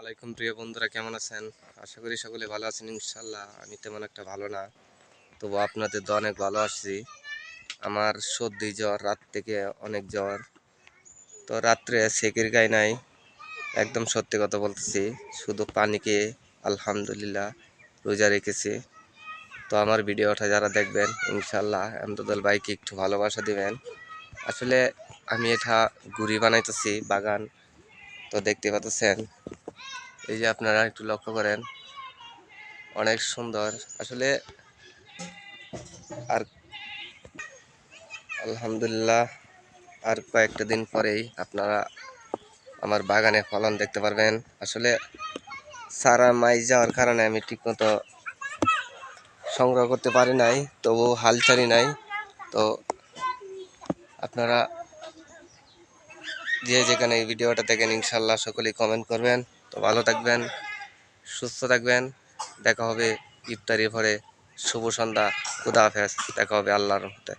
আলাইকুম প্রিয় বন্ধুরা, কেমন আছেন? আশা করি সকলে ভালো আছেন ইনশাল্লাহ। আমি তেমন একটা ভালো না, তবু আপনাদের তো অনেক ভালো আছি। আমার সর্দি জ্বর, রাত থেকে অনেক জ্বর। তো রাত্রে সেকের গায়ে নাই, একদম সত্যি কথা বলতেছি। শুধু পানি খেয়ে আলহামদুলিল্লাহ রোজা রেখেছি। তো আমার ভিডিওটা যারা দেখবেন ইনশাল্লাহ এমদাদুল ভাইকে একটু ভালোবাসা দিবেন। আসলে আমি এটা গুড়ি বানাইতেছি, বাগান। তো দেখতে পাচ্ছেন, এই যে আপনারা একটু লক্ষ্য করেন, অনেক সুন্দর আসলে। আর আলহামদুলিল্লাহ আর কয়েকটা দিন পরেই আপনারা আমার বাগানে ফলন দেখতে পারবেন। আসলে সারা মাই যাওয়ার কারণে আমি ঠিকমতো সংগ্রহ করতে পারি নাই, তবু হাল ছাড়ি নাই। তো আপনারা যে যেখানে এই ভিডিওটা দেখেন ইনশাল্লাহ সকলেই কমেন্ট করবেন। তো ভালো থাকবেন, সুস্থ থাকবেন। দেখা হবে ইফতারির পরে। শুভ সন্ধ্যা, খুদা হাফেজ। দেখা হবে আল্লাহর রহমতে।